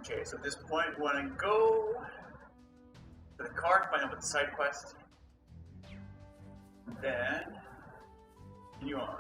Okay, so at this point, we want to go to the card, find out what the side quest, and then continue on.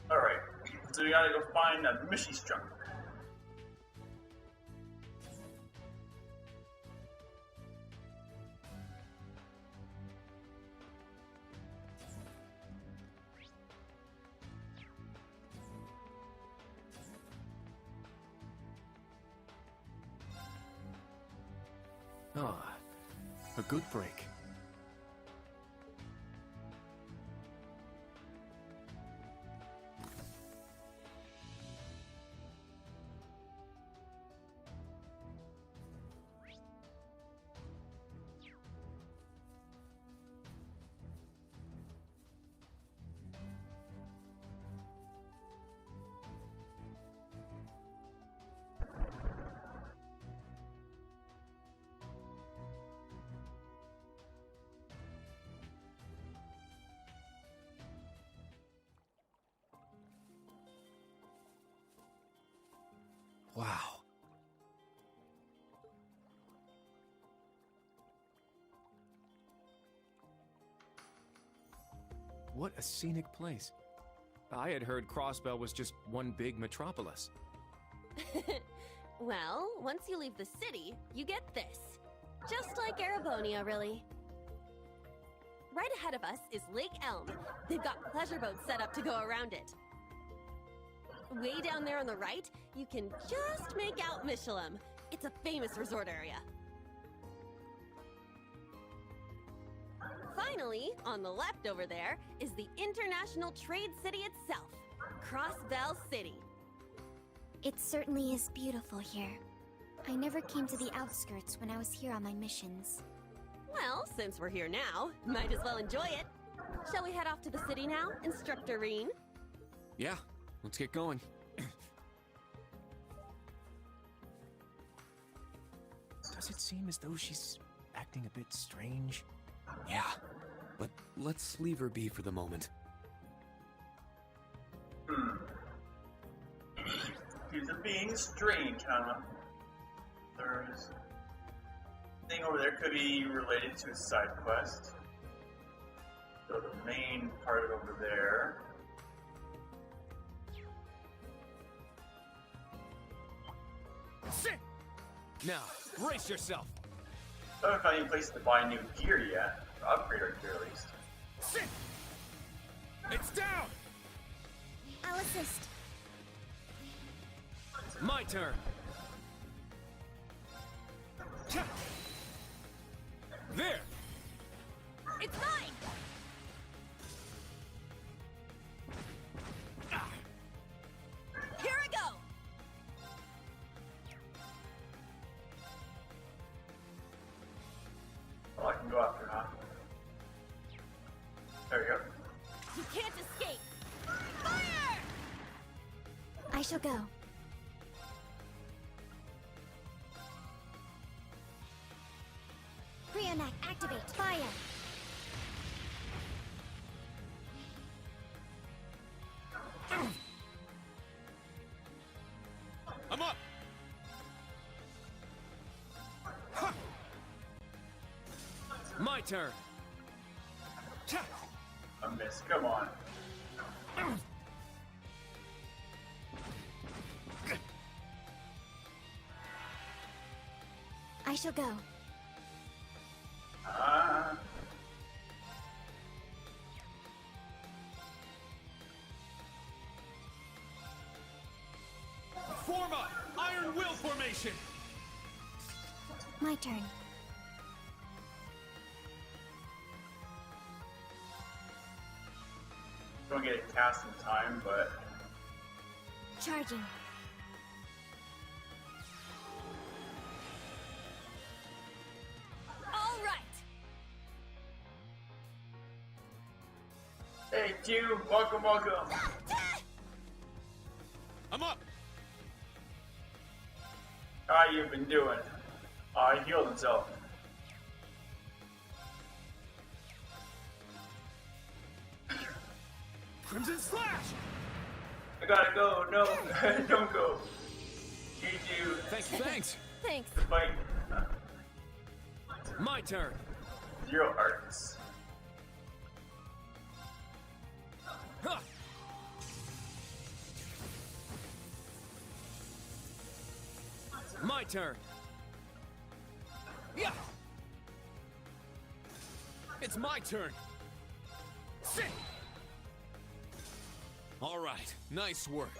Alright, so we gotta go find Mishy's trunk. Ah, a good break. Wow. What a scenic place. I had heard Crossbell was just one big metropolis. Well, once you leave the city, you get this. Just like Erebonia, really. Right ahead of us is Lake Elm. They've got pleasure boats set up to go around it. Way down there on the right, you can just make out Michelem. It's a famous resort area. Finally, on the left over there, is the International Trade City itself, Crossbell City. It certainly is beautiful here. I never came to the outskirts when I was here on my missions. Well, since we're here now, might as well enjoy it. Shall we head off to the city now, Instructor Reen? Yeah, let's get going. Does it seem as though she's acting a bit strange? Yeah, but let's leave her be for the moment. She's being strange, huh? There's thing over there could be related to a side quest. So the main part over there. Sit! Now, brace yourself! I haven't found any place to buy new gear yet. Or upgrade our gear at least. Sit! It's down! I'll assist. My turn! There! It's mine! Here I go! Oh, I can go after, huh? There we go. You can't escape! Fire! I shall go. Brionac, activate. Fire. I'm up! My turn! A miss. Come on. I shall go. Ah. Form up! Iron Will formation! My turn. Don't get it cast in time, but Charging. All right. hey, Q, welcome, welcome. I'm up! How you been doing? He healed himself. Crimson Slash! I gotta go. No, don't go. You do. Thanks. Thanks. Fight. My turn. 0 arts. Huh. My turn. Yeah. It's my turn. Sit. All right. Nice work.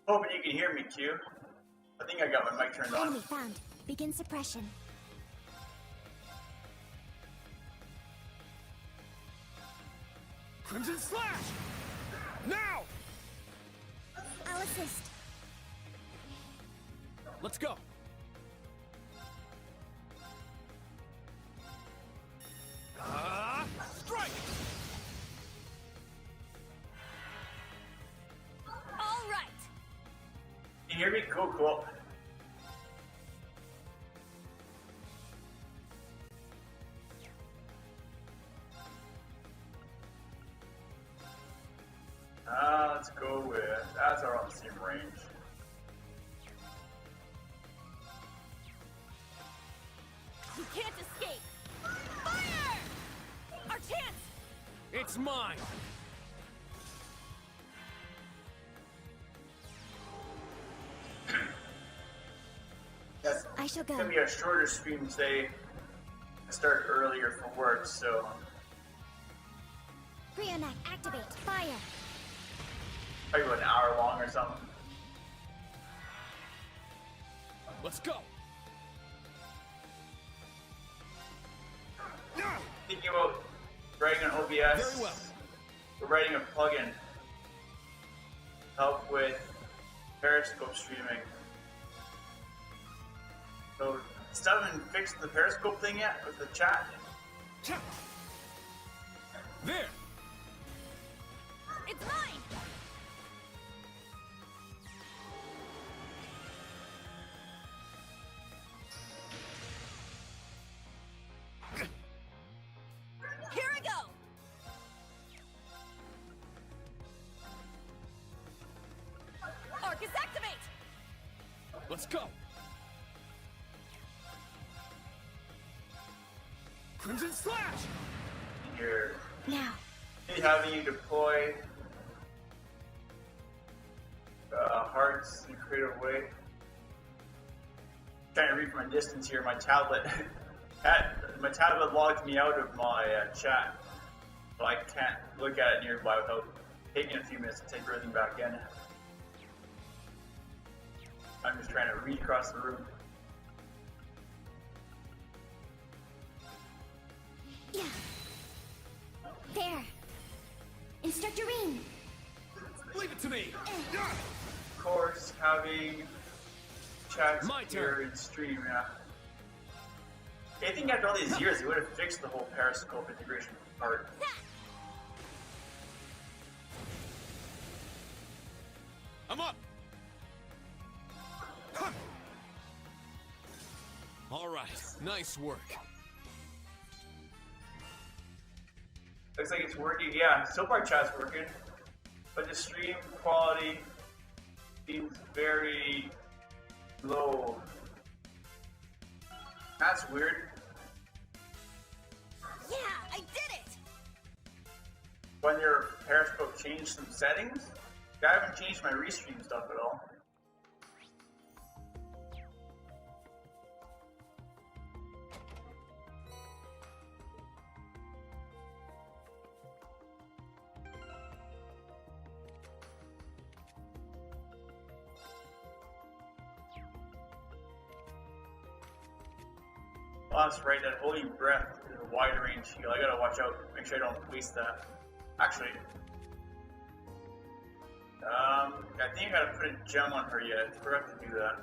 Hoping you can hear me, Q. I think I got my mic turned on. Enemy found. Begin suppression. Crimson Slash! Now! I'll assist. Let's go. Strike! All right. Can you hear me? Cool, cool. Let's go with that's around the same range. You can't escape. Fire! Our chance. It's mine. That's I shall go. gonna be a shorter stream today. I start earlier for work, so Brionac, activate. Fire. probably about an hour long or something. Let's go. Thinking about writing an OBS. Very well. We're writing a plugin to help with Periscope streaming. So, still haven't fixed the Periscope thing yet with the chat. There. It's mine. Here I go. Arcus activate. Let's go. Crimson Slash! You're Now. having you deploy hearts in a creative way. Trying to read from a distance here. My tablet, my tablet logged me out of my chat, so I can't look at it nearby without taking a few minutes to take everything back in. I'm just trying to read across the room. Yeah. There. Instructor Rean. Leave it to me. Of course, having chats My here turn. in stream, yeah. I think after all these years, they would have fixed the whole Periscope integration part. I'm up. All right, nice work. Looks like it's working. Yeah, so far chat's working, but the stream quality seems very low. That's weird. Yeah, I did it! When your Periscope changed some settings, I haven't changed my restream stuff at all. Oh, that's right, that holy breath is a wide range heal. I gotta watch out, make sure I don't waste that. Actually, I think I gotta put a gem on her yet. I forgot to do that.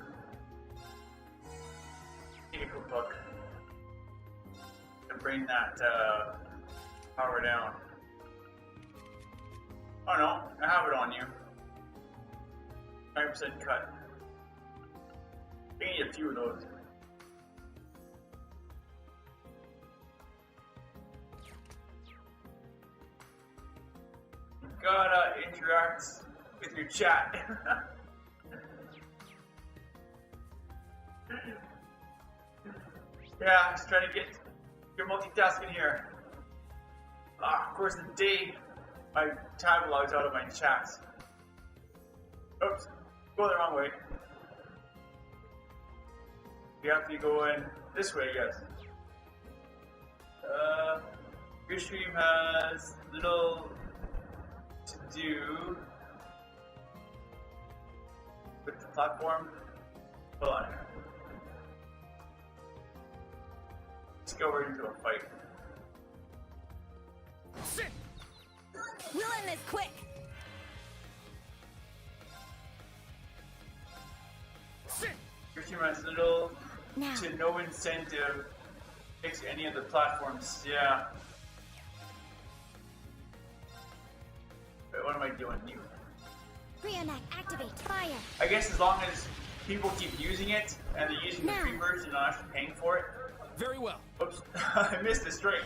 Take a quick look. To bring that power down. Oh no, I have it on you. 5% cut. I need a few of those. Gotta interact with your chat. Yeah, just trying to get your multitasking here. Of course, the day my tab logs out of my chats. Oops, go the wrong way. You have to go in this way, yes. Your stream has little to do with the platform. Hold on. Let's go right into a fight. Sit. We'll end this quick! Sit. Your stream has little Now. to no incentive to fix any of the platforms. Yeah. Wait, what am I doing? You. Brionac, activate. Fire. I guess as long as people keep using it and they're using the Now. free version and not actually paying for it. Very well. Oops, I missed the strike.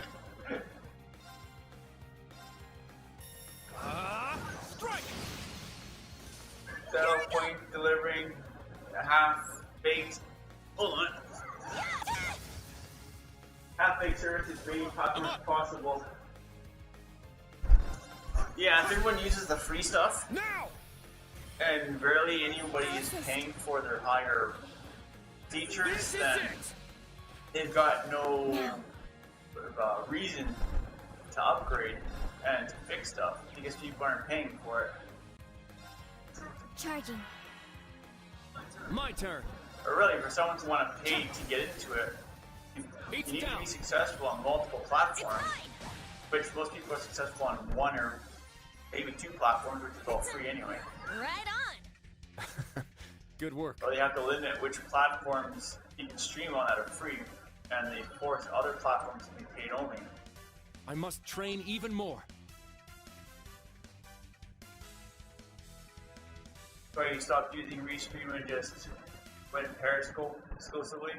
Strike. Settle point delivering a half baked. Hold on. Half baked service is being popular as possible. Yeah, if everyone uses the free stuff, Now. and rarely anybody is paying for their higher features, This is then it. they've got no Now. reason to upgrade and to fix stuff because people aren't paying for it. Charging. My turn. Or really, for someone to want to pay to get into it, you It's need to down. be successful on multiple platforms, which most people are successful on one or maybe two platforms, which is all free anyway. Right on! Good work. So they have to limit which platforms you can stream on that are free, and they force other platforms to be paid only. I must train even more. So you stopped using Restream and just went Periscope exclusively?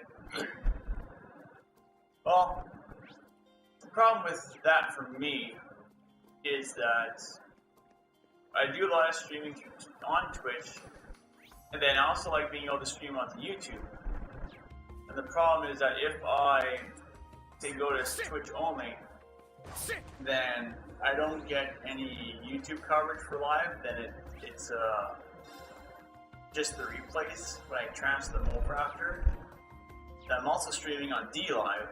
Well, the problem with that for me is that I do a lot of streaming on Twitch, and then I also like being able to stream onto YouTube. And the problem is that if I say go to Twitch only, Sit. then I don't get any YouTube coverage for live. Then it's just the replays when I transfer them over after. And I'm also streaming on DLive,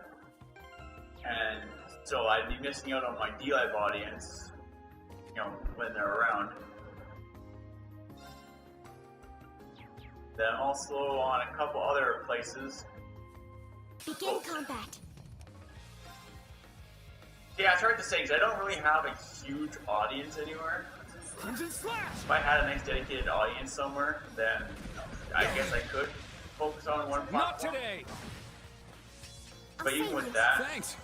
and so I'd be missing out on my DLive audience, you know, when they're around. Then I'm also on a couple other places. Begin combat. Yeah, it's hard to say because I don't really have a huge audience anywhere. Crimson Slash. If I had a nice dedicated audience somewhere, then I guess I could focus on one Not platform. today. But even save with you. that, Thanks.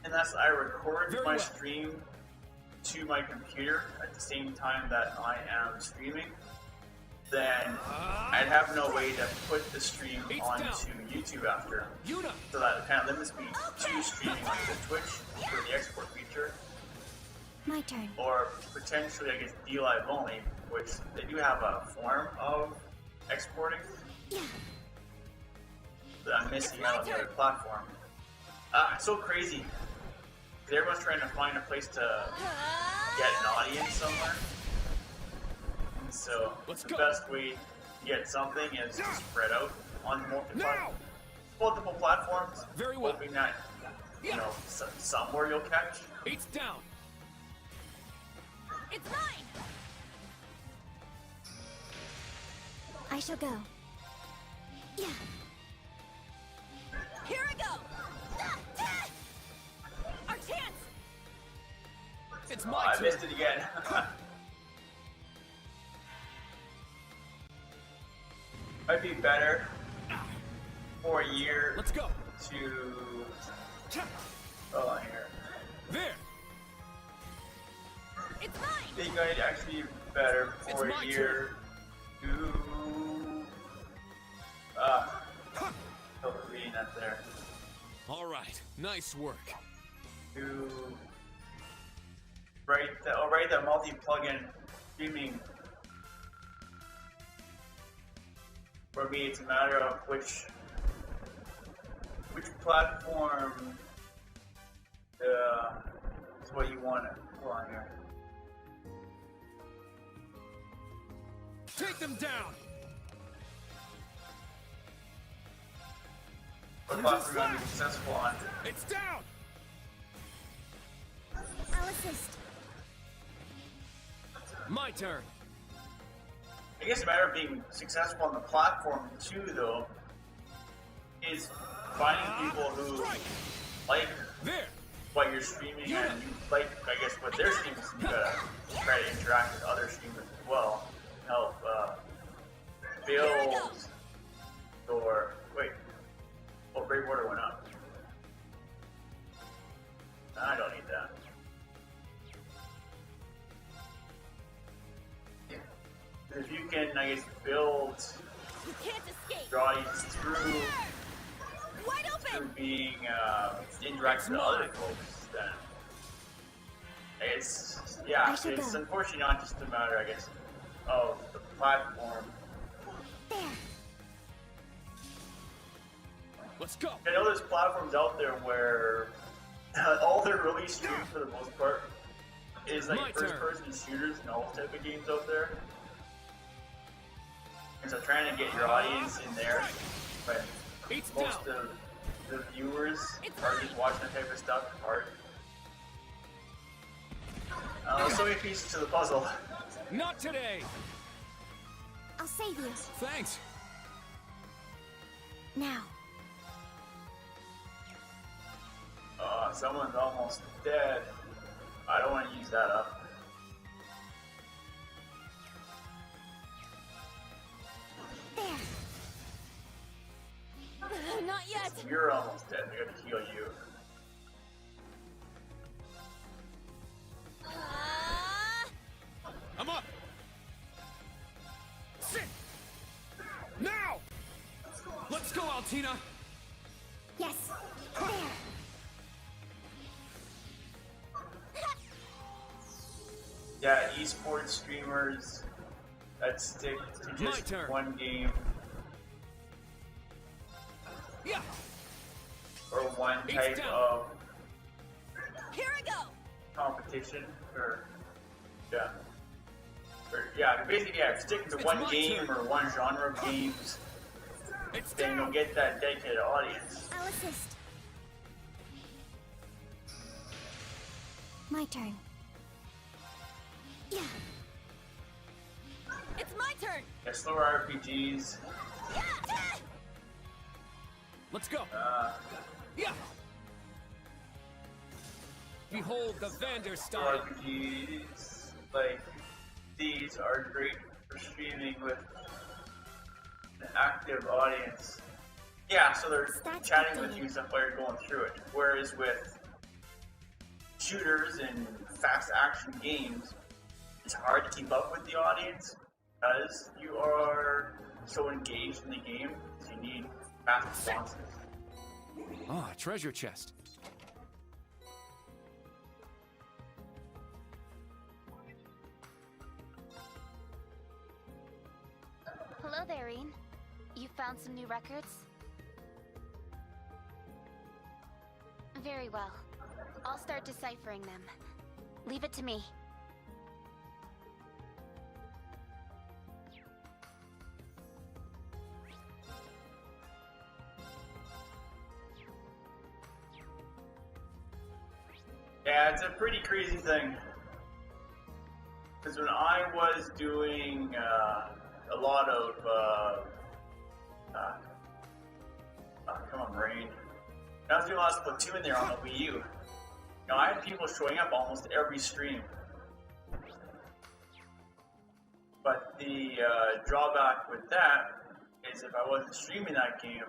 unless I record Very my well. stream to my computer at the same time that I am streaming, then I'd have no way to put the stream It's onto down. YouTube after. Yuna. So that kind of limits me to streaming onto Twitch for the export feature, My turn. or potentially, I guess, DLive only, which they do have a form of exporting Yeah. that I'm missing out on the other platform. It's so crazy. 'Cause everyone's trying to find a place to get an audience somewhere. And so Let's the go. best way to get something is to spread out on Now. multiple platforms. Very well. Hoping that, somewhere you'll catch. It's down. It's mine! I shall go. Yeah. Here I go! Our chance! It's Oh, my I turn. missed it again. Might be better for a year Let's go. to. Cha. Hold on here. There. It's mine! I think I'd actually be better It's for my a year to. Oh, reading that there. All right. Nice work. To write the multi-plugin streaming. For me, it's a matter of which platform is what you want to. Hold on here. Take them down. What platform you want to be successful on? It's down. I'll assist. My turn. I guess a matter of being successful on the platform too, though, is finding people who like There. what you're streaming and you like, I guess, what they're streaming. So you gotta try to interact with other streamers as well. Help build or wait. Oh, Brave Order went up. I don't need that. If you can, I guess, build You can't escape! your audience through Wide open! being interacting with other folks, then it's I should it's go. unfortunately not just a matter, I guess, of the platform. There. Let's go. I know there's platforms out there where all they're really streaming for the most part is My like turn. first-person shooters and all type of games out there. And so trying to get your audience in there, but It's most down. of the viewers are just watching that type of stuff. Hard. So many pieces to the puzzle. Not today. I'll save you. Thanks. Now. Someone's almost dead. I don't want to use that up. There. Not yet! You're almost dead. I gotta heal you. I'm up. Sit. Now. Let's go, Altina. Yes. There. Yeah, esports streamers that stick to My just turn. one game Yeah. or one It's type down. of Here I go! competition, or basically sticking to It's one my game turn. or one genre of games, It's then you'll down. get that dedicated audience. I'll assist. My turn. Yeah. It's my turn! Yeah, slower RPGs, Let's go. uh, Yeah. Behold the Vander slower style. RPGs like these are great for streaming with an active audience. Yeah, so they're Stats chatting with updated. you and stuff while you're going through it. Whereas with shooters and fast action games, it's hard to keep up with the audience because you are so engaged in the game. So you need fast responses. Ah, treasure chest. Hello there, Reen. You found some new records? Very well. I'll start deciphering them. Leave it to me. Yeah, it's a pretty crazy thing. Because when I was doing a lot of, come on, brain. I was doing a lot of Splatoon there on the Wii U. You know, I had people showing up almost every stream. But the drawback with that is if I wasn't streaming that game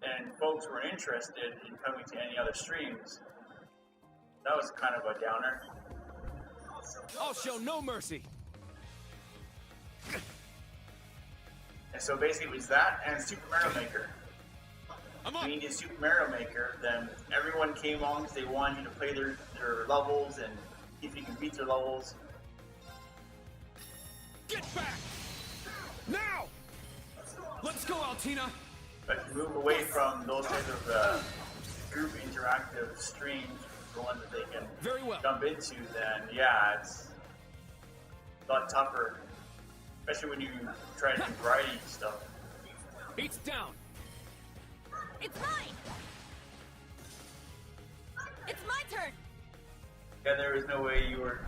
and folks weren't interested in coming to any other streams, that was kind of a downer. I'll show no mercy. And so basically it was that and Super Mario Maker. I'm up. When you did Super Mario Maker, then everyone came on because they wanted you to play their levels and if you can beat their levels. Get back! Now! Let's go, Altina! But to move away from those types of group interactive streams, the ones that they can Very well. jump into, then yeah, it's a lot tougher. Especially when you try to do variety stuff. Beats down. It's mine! It's my turn! Yeah, there was no way you were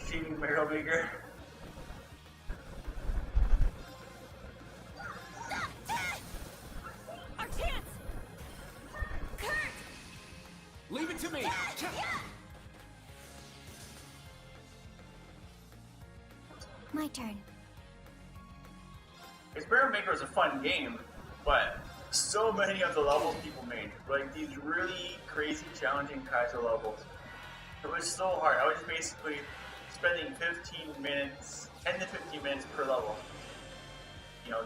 cheating Mario Maker. Our chance! Kurt! Leave it to me. My turn. Because Mario Maker is a fun game, but so many of the levels people made, like these really crazy, challenging Kaiser levels. It was so hard. I was basically spending 15 minutes, 10 to 15 minutes per level. You know,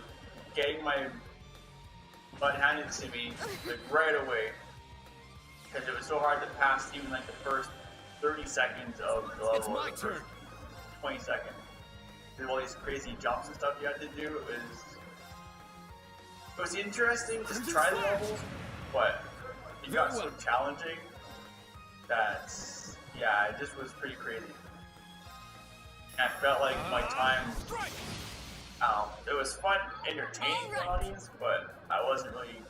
getting my butt handed to me like right away. Because it was so hard to pass even like the first 30 seconds of the level. It's my or the first turn. 20 seconds. There's all these crazy jumps and stuff you had to do. It was interesting to try the levels, but it got so challenging that, yeah, it just was pretty crazy. And I felt like my time, it was fun entertaining the audience, but I wasn't really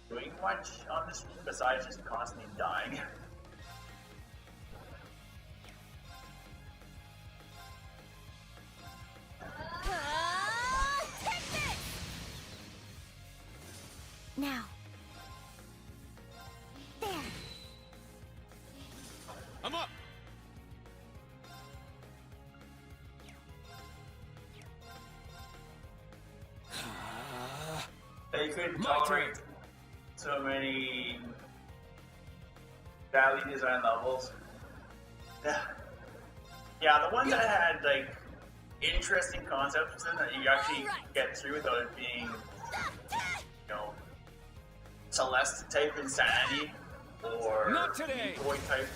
doing much on the stream besides just constantly dying. Take this! Now. There. I'm up. They couldn't My tolerate turn. so many badly designed levels. Yeah, the ones that had like interesting concepts in that you actually get through without it being, you know, Celeste type insanity or Not today. Boy type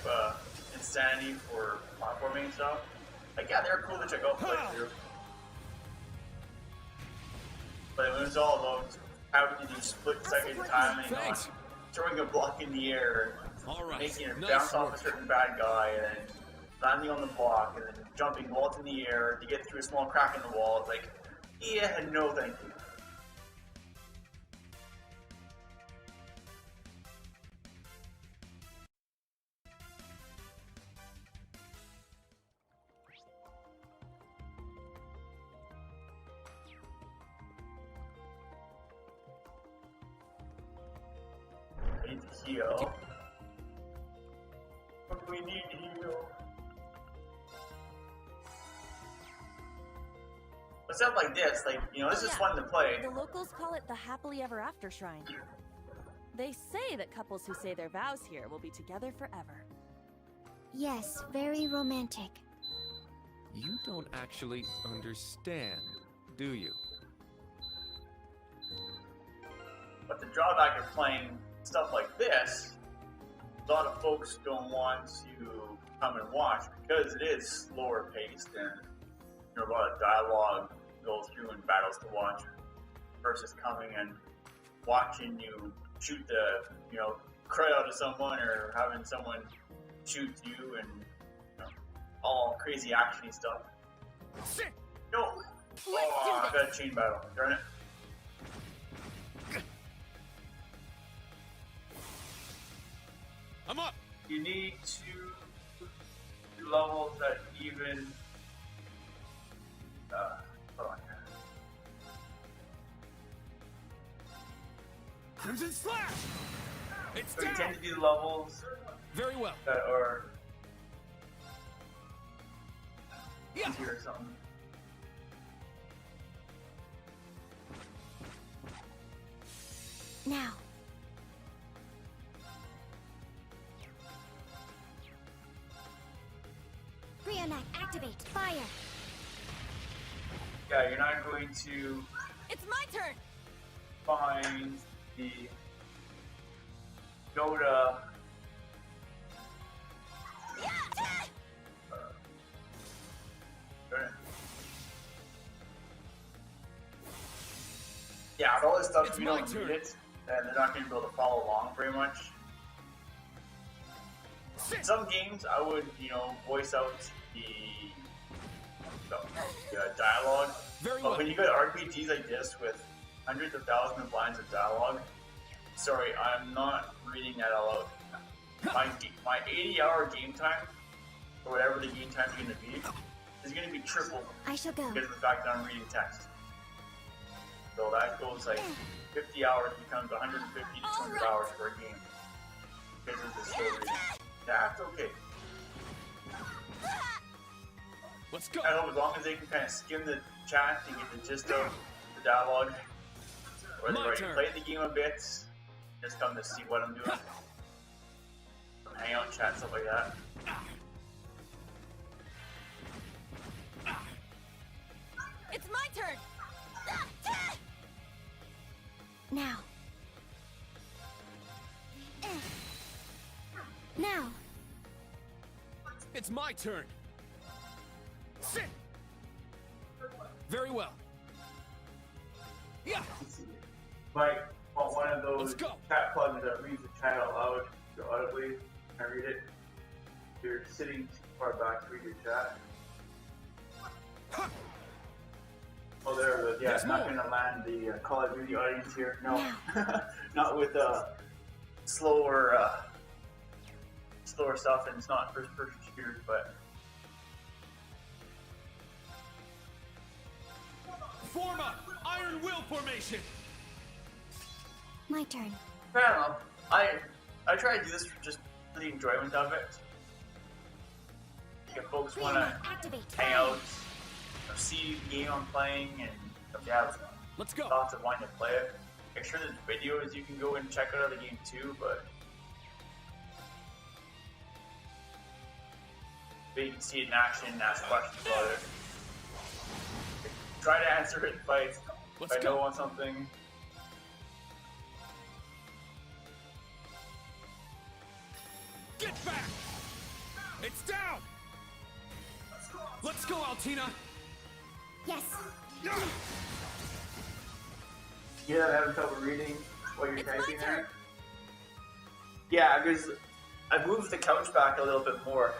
insanity for platforming and stuff. Like, yeah, they're cool to check out, play through. But it was all about having to do split-second timing on Thanks. throwing a block in the air, All right. making it Nice bounce off work. a certain bad guy, and then landing on the block, and then jumping vault in the air to get through a small crack in the wall. It's like, yeah, no thank you. I need to heal. But we need to heal. But stuff like this, like, you know, this is fun to play. The locals call it the Happily Ever After Shrine. They say that couples who say their vows here will be together forever. Yes, very romantic. You don't actually understand, do you? But the drawback of playing stuff like this, a lot of folks don't want to come and watch because it is slower paced and a lot of dialogue to go through and battles to watch versus coming and watching you shoot the, you know, crud out of someone or having someone shoot you and, you know, all crazy actiony stuff. No! Oh, I got a chain battle. Darn it. I'm up! You need to do levels that even. Hold on. Crimson Slash! It's So you down! tend to do levels Very well. that are Yeah. easier or something. Now. Brionac, activate. Fire. Yeah, you're not going to It's my turn! find the Yoda. Darn it. Yeah, with all this stuff, It's if you my don't turn. read it, and they're not going to be able to follow along very much. In some games, I would, you know, voice out the dialogue. Very But well. when you got RPGs like this with hundreds of thousands of lines of dialogue, sorry, I'm not reading that all out. My 80-hour game time, or whatever the game time is going to be, is going to be tripled I shall go. because of the fact that I'm reading text. So that goes like 50 hours becomes 150 to 200 hours per game because of the slow reading. That's okay. Let's go. I hope as long as they can kind of skim the chat and get the gist of the dialogue, or they've My already turn. played the game a bit, just come to see what I'm doing. Hang out, chat, stuff like that. It's my turn! Now. Now. It's my turn. Sit. Very well. Yeah. Like, well, one of those Let's go. chat plugs that reads the chat out loud, so audibly, I read it. You're sitting too far back to read your chat. Oh, there it is. Yeah, There's it's not more. going to land the Call of Duty audience here. No, not with slower stuff, and it's not first-person shooters, but Form up. Iron Will formation. My turn. I don't know. I try to do this just for the enjoyment of it. If folks want to Brionac, activate. hang Fire. out, see the game I'm playing, and if you have Let's go. thoughts of wanting to play it, I'm sure there's videos you can go and check out of the game too, but you can see it in action and ask questions about it. Try to answer it if Let's I know go. on something. Get back. It's down. Let's go, Altina. Yes. Yeah, I'm having trouble reading what you're It's my typing turn. there. Yeah, because I moved the couch back a little bit more.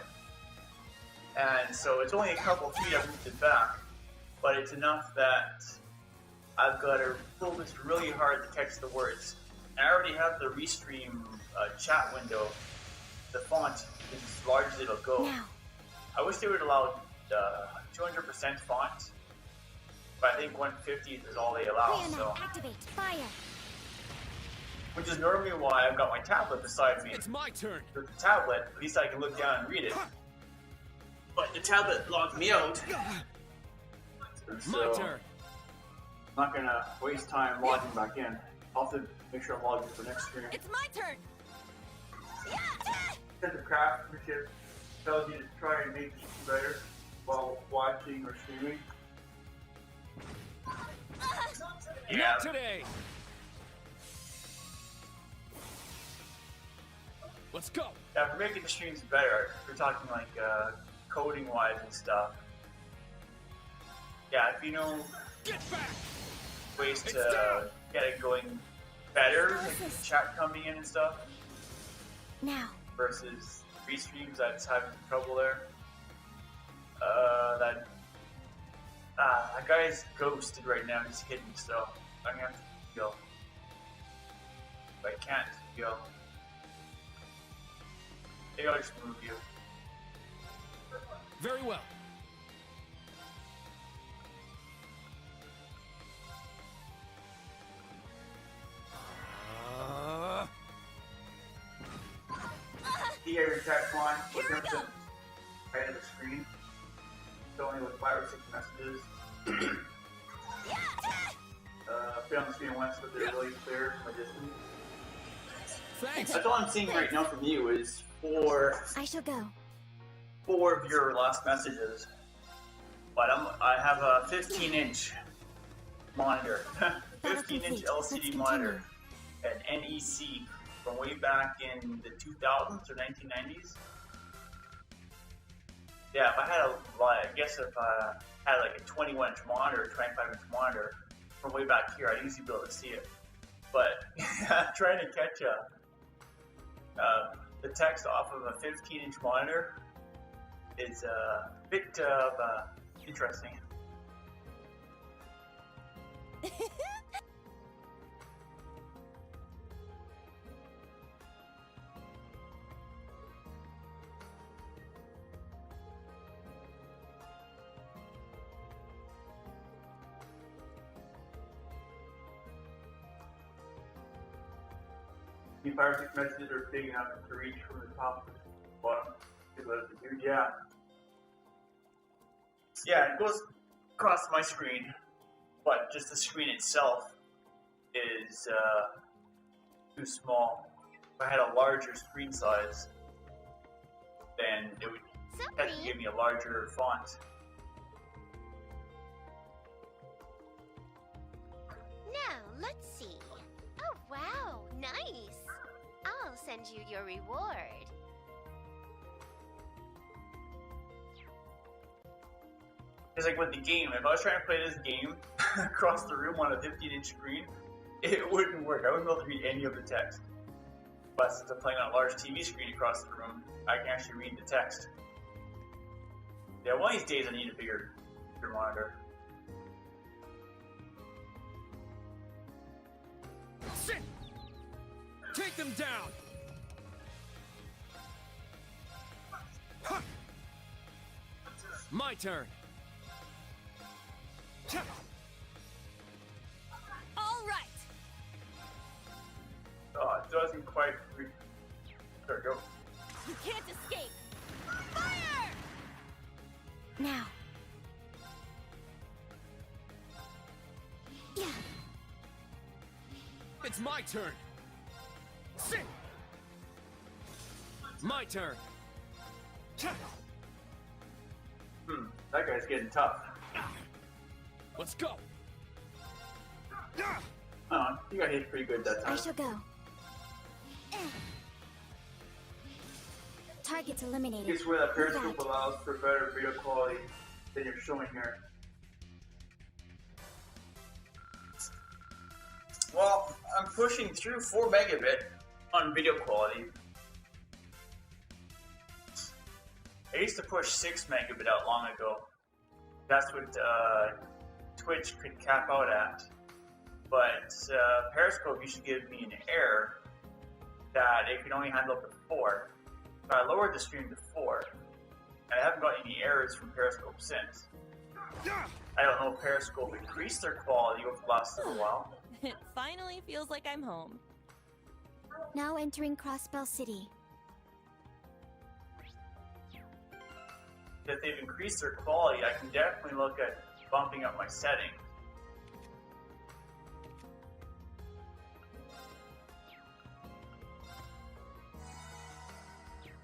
And so it's only a couple feet I've moved it back. But it's enough that I've got to pull this really hard to catch the words. And I already have the Restream chat window. The font is as large as it'll go. Now. I wish they would allow 200% font. But I think 150 is all they allow. So. Brionac, activate. Fire. Which is normally why I've got my tablet beside me. It's my turn. With the tablet, at least I can look down and read it. But the tablet locked me out. And My so turn. I'm not gonna waste time logging back in. I'll have to make sure I'm logged in for next stream. It's my turn! Sense of craftsmanship tells you to try and make it better while watching or streaming. Yeah, Not today. Let's go. yeah, for making the streams better, we're talking like coding wise and stuff. Yeah, if you know Get back. ways It's to down. get it going better, like chat coming in and stuff, Now, versus restreams that's having trouble there. That guy's ghosted right now. He's hidden, so I'm gonna have to go. But I can't go. Maybe I'll just move you. Very well. See every text line with him to right at the screen. It's only with 5 or 6 messages. Fit on the screen once, but they're really clear from a distance. Thanks. That's all I'm seeing right now from you is four I shall go. of your last messages. But I have a 15-inch monitor, 15-inch Let's LCD continue. monitor, an NEC from way back in the 2000s or 1990s. Yeah, if I had I guess if I had like a 21-inch monitor, 25-inch monitor from way back here, I'd easily be able to see it. But trying to catch the text off of a 15-inch monitor is a bit interesting. The 5 or 6 messages are big enough to reach from the top to the bottom. Yeah. Yeah, it goes across my screen, but just the screen itself is too small. If I had a larger screen size, then it would have to give me a larger font. Now, let's see. Oh, wow, nice. I'll send you your reward. It's like with the game, if I was trying to play this game across the room on a 15-inch screen, it wouldn't work. I wouldn't be able to read any of the text. But since I'm playing on a large TV screen across the room, I can actually read the text. Yeah, one of these days I need a bigger monitor. Sit. Take them down. Ha. My turn. Ha. All right! Oh, it doesn't quite read. There we go. You can't escape! Fire! Now. Yeah. It's my turn. Sit. My turn. Ha. That guy's getting tough. Let's go. Oh, you got hit pretty good that I time. shall go. Targets eliminated. Here's where that Move periscope out. allows for better video quality than you're showing here. Well, I'm pushing through 4 megabit on video quality. I used to push 6 megabit out long ago. That's what Twitch could cap out at. But Periscope used to give me an error that it could only handle up to 4. So I lowered the stream to 4. And I haven't got any errors from Periscope since. I don't know if Periscope increased their quality over the last little while. It finally feels like I'm home. Now entering Crossbell City. If they've increased their quality, I can definitely look at bumping up my settings.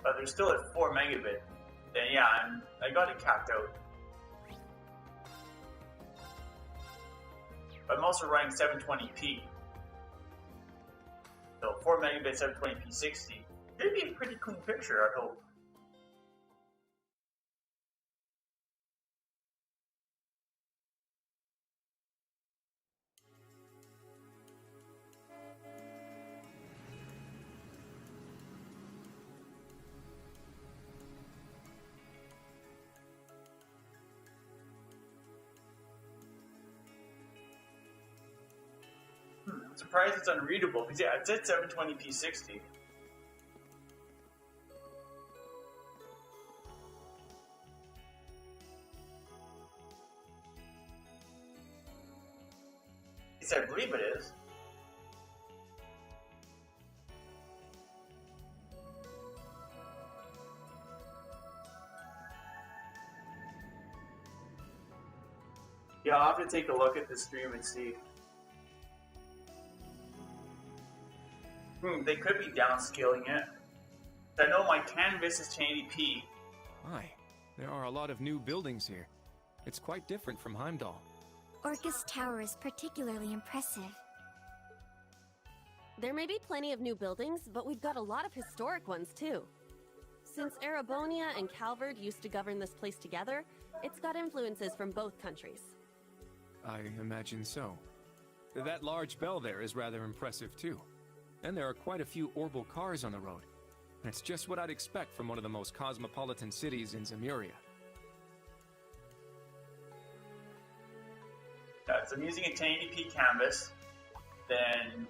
But they're still at 4 megabit. Then yeah, I got it capped out. But I'm also running 720p. So 4 megabit 720p 60. It'd be a pretty clean picture, I hope. I'm surprised it's unreadable, because yeah, it's at 720p 60. Yes, I believe it is. Yeah, I'll have to take a look at the stream and see. They could be downscaling it. I know my canvas is 1080p. My, there are a lot of new buildings here. It's quite different from Heimdall. Orcus Tower is particularly impressive. There may be plenty of new buildings, but we've got a lot of historic ones too. Since Erebonia and Calvard used to govern this place together, it's got influences from both countries. I imagine so. That large bell there is rather impressive too. And there are quite a few Orbal cars on the road. And it's just what I'd expect from one of the most cosmopolitan cities in Zemuria. So I'm using a 1080p canvas. Then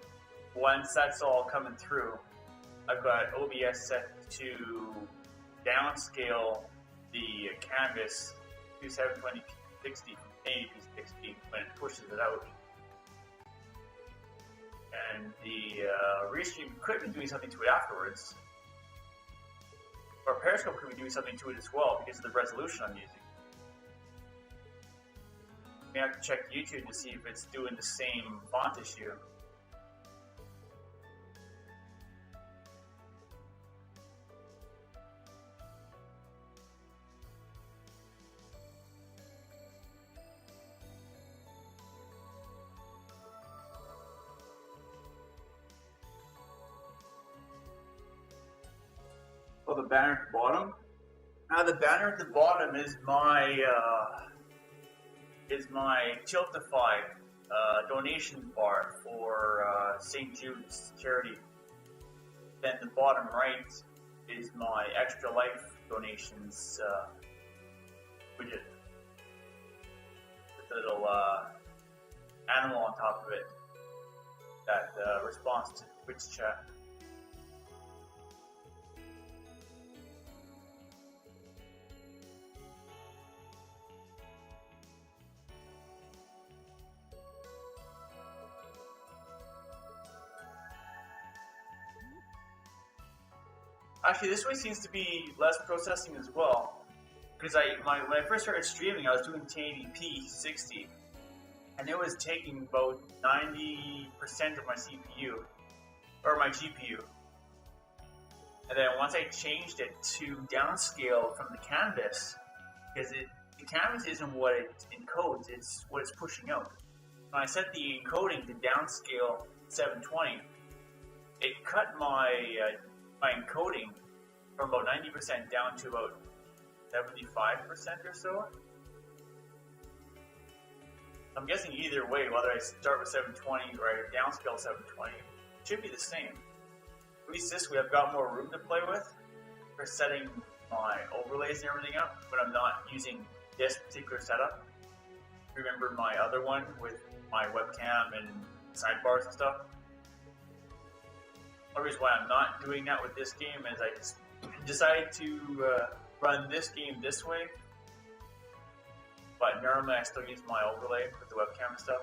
once that's all coming through, I've got OBS set to downscale the canvas to 720p 60 from 1080p 60 when it pushes it out. And the Restream could be doing something to it afterwards. Or Periscope could be doing something to it as well because of the resolution I'm using. May have to check YouTube to see if it's doing the same font issue. Oh, the banner at the bottom? Now the banner at the bottom is my Tiltify donation bar for St. Jude's charity. Then the bottom right is my Extra Life donations widget with a little animal on top of it that responds to Twitch chat. Actually, this way seems to be less processing as well. Because when I first started streaming, I was doing 1080p 60, and it was taking about 90% of my CPU, or my GPU. And then once I changed it to downscale from the canvas, because the canvas isn't what it encodes, it's what it's pushing out. When I set the encoding to downscale 720, it cut my encoding from about 90% down to about 75% or so. I'm guessing either way, whether I start with 720 or I downscale 720, it should be the same. At least this way I've got more room to play with for setting my overlays and everything up when I'm not using this particular setup. Remember my other one with my webcam and sidebars and stuff? The reason why I'm not doing that with this game is I just decided to run this game this way, but normally I still use my overlay with the webcam and stuff.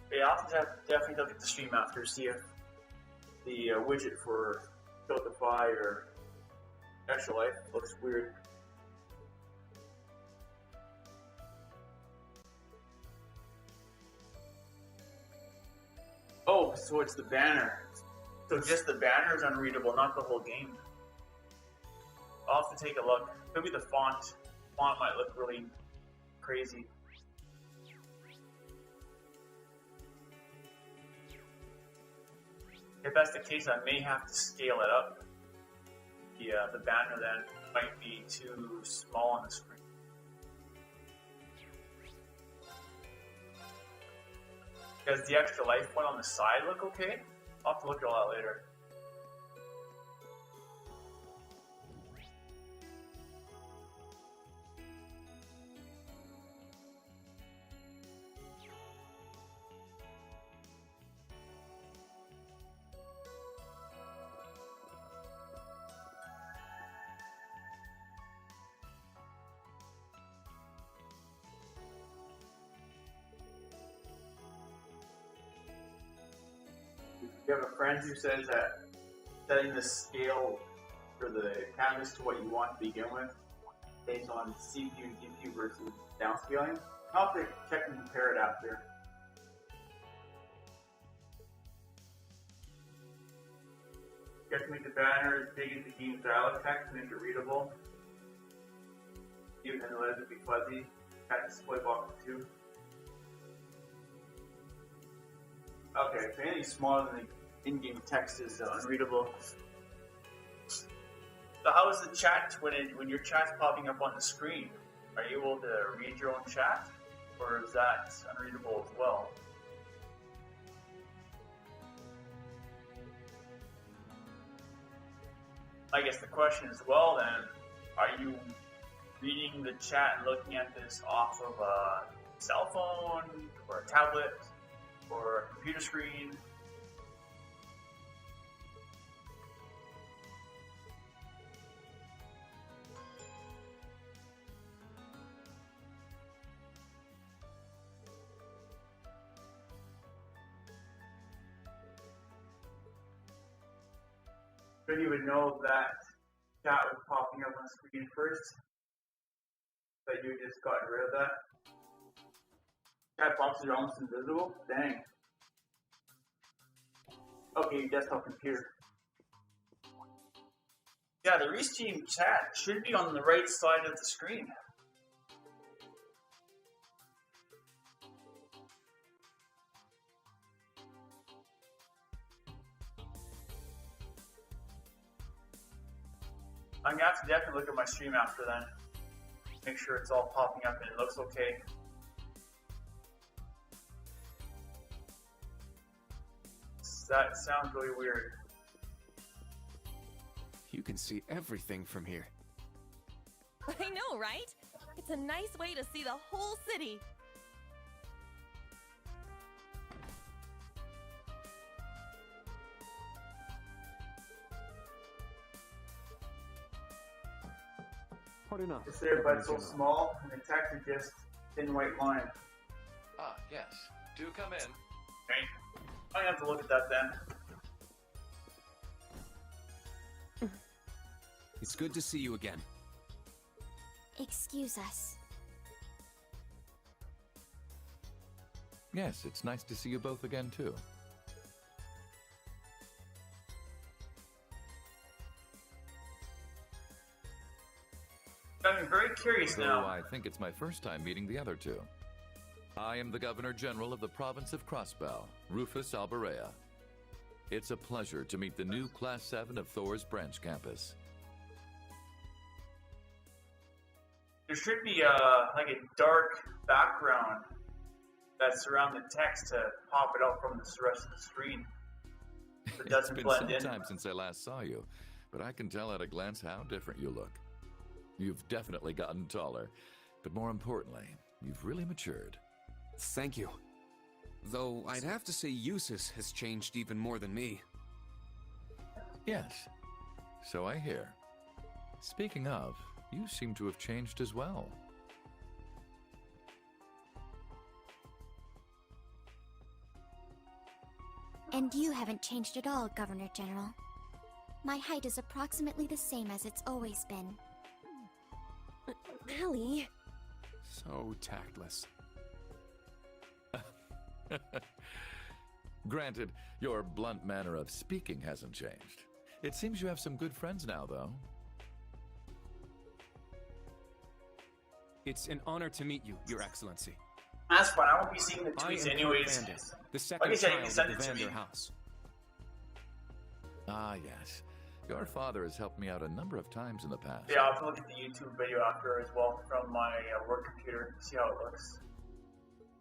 But yeah, I'll definitely look at the stream after, see if the widget for Tiltify or Extra life looks weird. Oh, so it's the banner. So just the banner is unreadable, not the whole game. I'll have to take a look. Could be the font. Font might look really crazy. If that's the case, I may have to scale it up. The banner then might be too small on the screen. Does the extra life one on the side look okay? I'll have to look at all that later. You have a friend who says that setting the scale for the canvas to what you want to begin with based on CPU and GPU versus downscaling. I'll have to check and compare it after. You have to make the banner as big as the game style text to make it readable. Even the letters would be fuzzy. Got display box too. Okay, if anything smaller than the in-game text is unreadable. So how is the chat when your chat's popping up on the screen? Are you able to read your own chat? Or is that unreadable as well? I guess the question is, well then, are you reading the chat and looking at this off of a cell phone or a tablet? Or a computer screen? Then you would know that chat was popping up on the screen first. That you just got rid of that. Chat boxes are almost invisible? Dang. Okay, your desktop computer. Yeah, the Restream chat should be on the right side of the screen. I'm gonna have to definitely look at my stream after then. Make sure it's all popping up and it looks okay. That sounds really weird. You can see everything from here. I know, right? It's a nice way to see the whole city. Pardon us. It's there, but it's so small, and the text is just thin white line. Ah, yes. Do come in. Okay. I have to look at that then. It's good to see you again. Excuse us. Yes, it's nice to see you both again, too. I'm very curious Though now. I think it's my first time meeting the other two. I am the Governor General of the province of Crossbell, Rufus Alberea. It's a pleasure to meet the new Class 7 of Thor's branch campus. There should be like a dark background that's around the text to pop it out from the rest of the screen. So it doesn't It's been blend some in. time since I last saw you, but I can tell at a glance how different you look. You've definitely gotten taller, but more importantly, you've really matured. Thank you. Though I'd have to say Eustace has changed even more than me. Yes, so I hear. Speaking of, you seem to have changed as well. And you haven't changed at all, Governor General. My height is approximately the same as it's always been. Allie. So tactless. Granted, your blunt manner of speaking hasn't changed. It seems you have some good friends now, though. It's an honor to meet you, Your Excellency. That's fine. I won't be seeing the I am tweets Kurt anyways. Vander, the Like second I said, you child can of send the it to Vander me. house. Ah, yes. Your father has helped me out a number of times in the past. Yeah, I'll have to look at the YouTube video after as well from my work computer, see how it looks.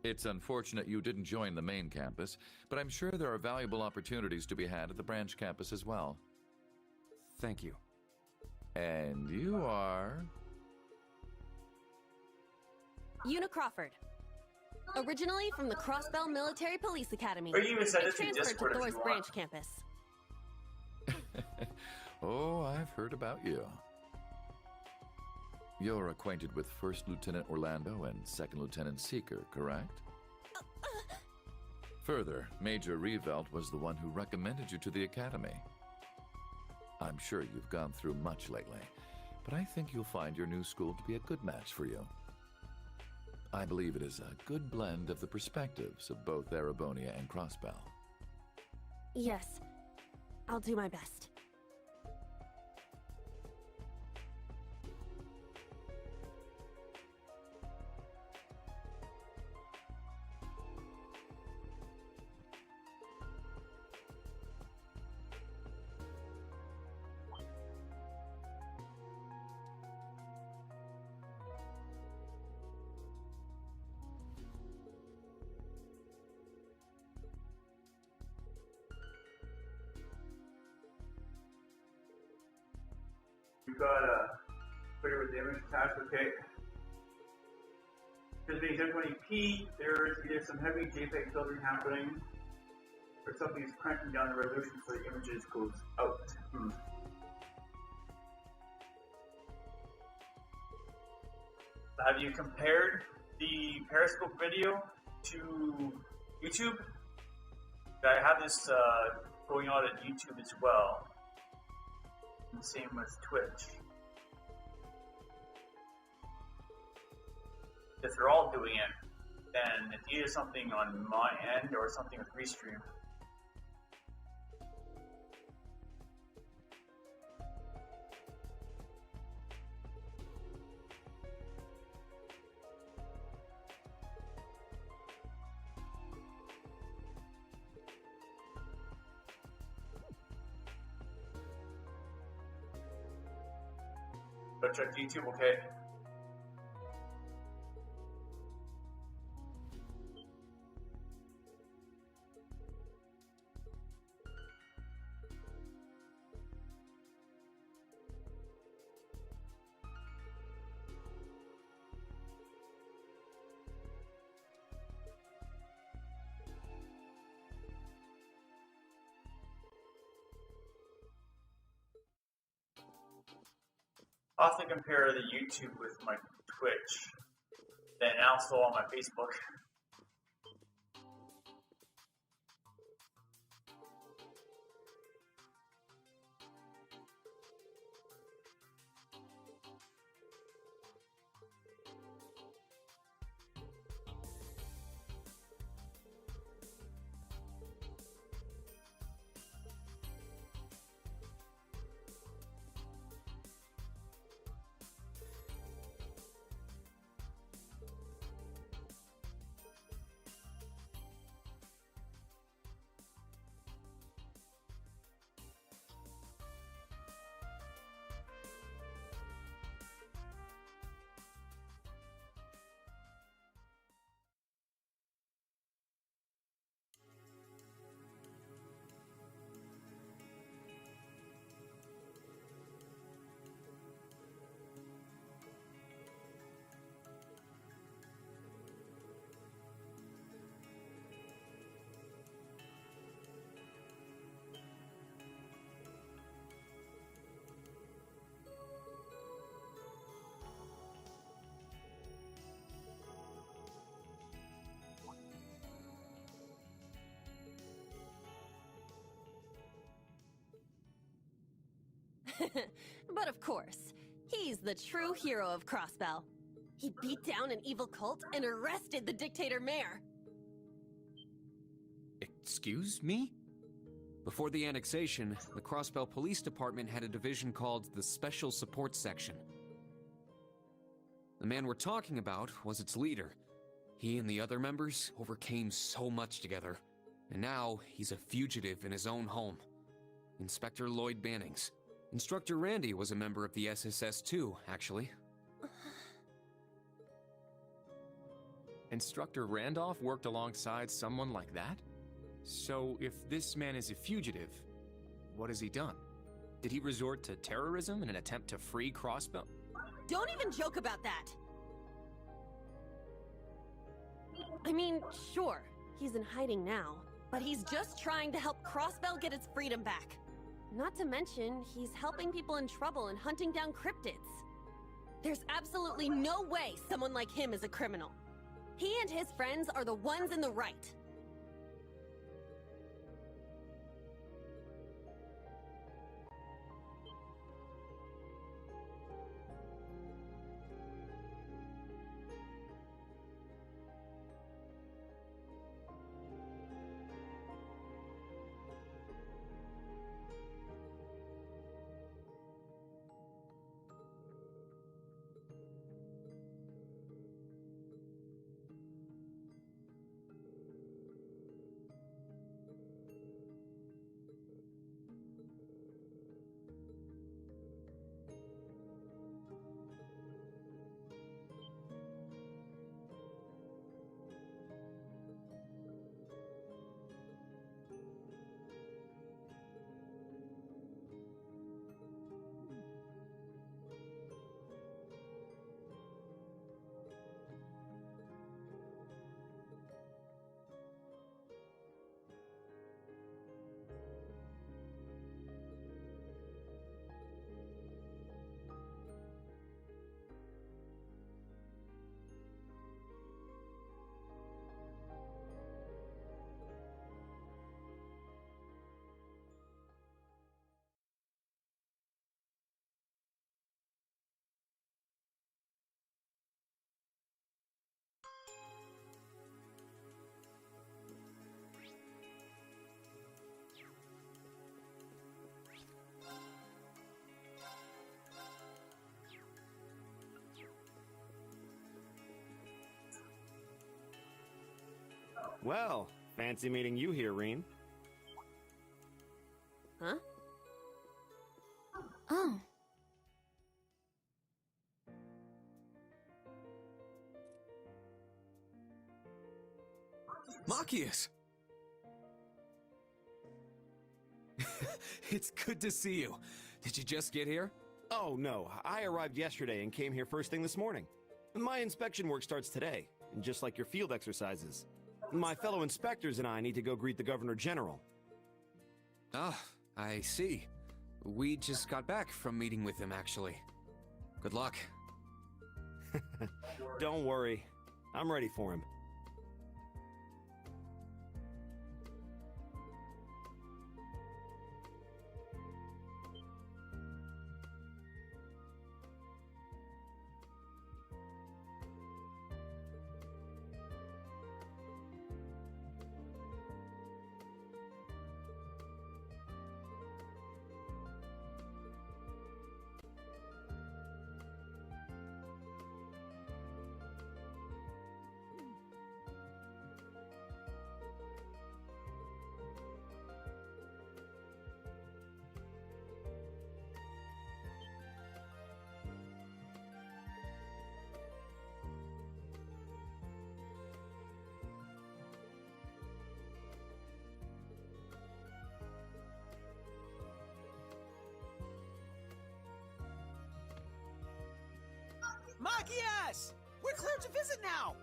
It's unfortunate you didn't join the main campus, but I'm sure there are valuable opportunities to be had at the branch campus as well. Thank you. And you are... Una Crawford. Originally from the Crossbell Military Police Academy. Or you even send I it to transferred Discord to if Thor's you branch want. campus. Oh, I've heard about you. You're acquainted with First Lieutenant Orlando and Second Lieutenant Seeker, correct? Further, Major Revelt was the one who recommended you to the Academy. I'm sure you've gone through much lately, but I think you'll find your new school to be a good match for you. I believe it is a good blend of the perspectives of both Erebonia and Crossbell. Yes. I'll do my best. You got put it with the image attached, okay. Because being 720p, there's either some heavy JPEG filtering happening, or something is cranking down the resolution so the images goes out. Have you compared the Periscope video to YouTube? I have this going on at YouTube as well. And same with Twitch. If they're all doing it, then it's either something on my end or something with Restream. But check YouTube, okay? I'll have to compare the YouTube with my Twitch, then also on my Facebook. But of course, he's the true hero of Crossbell. He beat down an evil cult and arrested the dictator mayor. Excuse me? Before the annexation, the Crossbell Police Department had a division called the Special Support Section. The man we're talking about was its leader. He and the other members overcame so much together, and now he's a fugitive in his own home. Inspector Lloyd Bannings. Instructor Randy was a member of the SSS too, actually. Instructor Randolph worked alongside someone like that? So if this man is a fugitive, what has he done? Did he resort to terrorism in an attempt to free Crossbell? Don't even joke about that! I mean, sure, he's in hiding now, but he's just trying to help Crossbell get its freedom back. Not to mention, he's helping people in trouble and hunting down cryptids. There's absolutely no way someone like him is a criminal. He and his friends are the ones in the right. Well, fancy meeting you here, Reen. Huh? Oh, Machias! It's good to see you. Did you just get here? Oh, no. I arrived yesterday and came here first thing this morning. My inspection work starts today, and just like your field exercises. My fellow inspectors and I need to go greet the Governor General. Ah, I see. We just got back from meeting with him, actually. Good luck. Don't worry. I'm ready for him. Machias! We're cleared to visit now!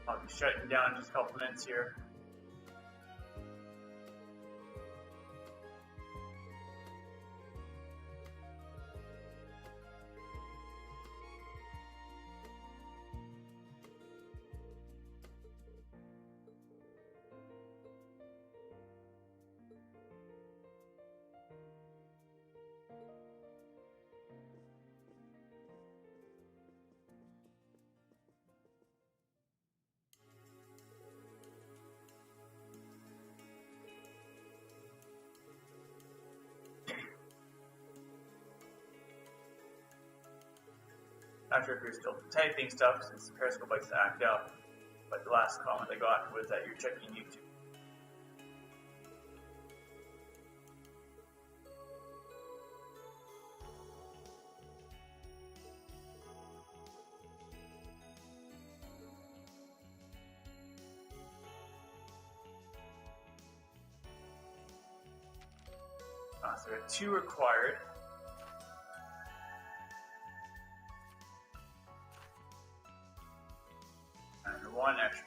I'll be shutting down in just a couple minutes here. Not sure if you're still typing stuff since Periscope likes to act up, but the last comment I got was that you're checking YouTube. So we have 2 required. And 1 extra.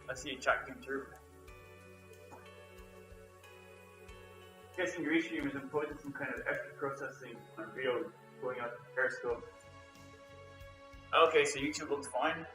Let's see it checking through. Guessing your restream is imposing some kind of extra processing on video going out to Periscope. Okay, so YouTube looks fine.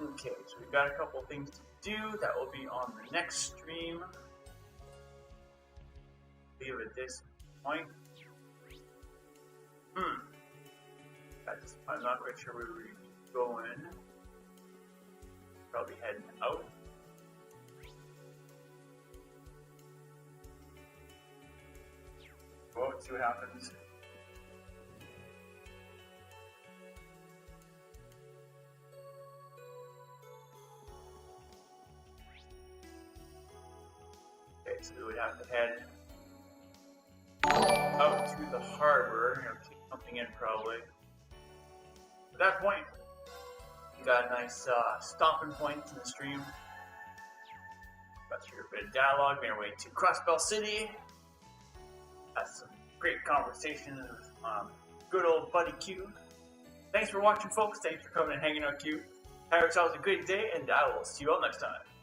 Okay, so we've got a couple things to do that will be on the next stream. Leave at this point. I'm not quite sure where we're going. Probably heading out. Well, let's see what happens. Okay, so we would have to head out to the harbor. You know, take something in probably. At that point, you got a nice stopping point in the stream. Got through a bit of dialogue, made our way to Crossbell City. Had some great conversations with good old buddy Q. Thanks for watching, folks. Thanks for coming and hanging out, Q. Have yourselves a good day, and I will see you all next time.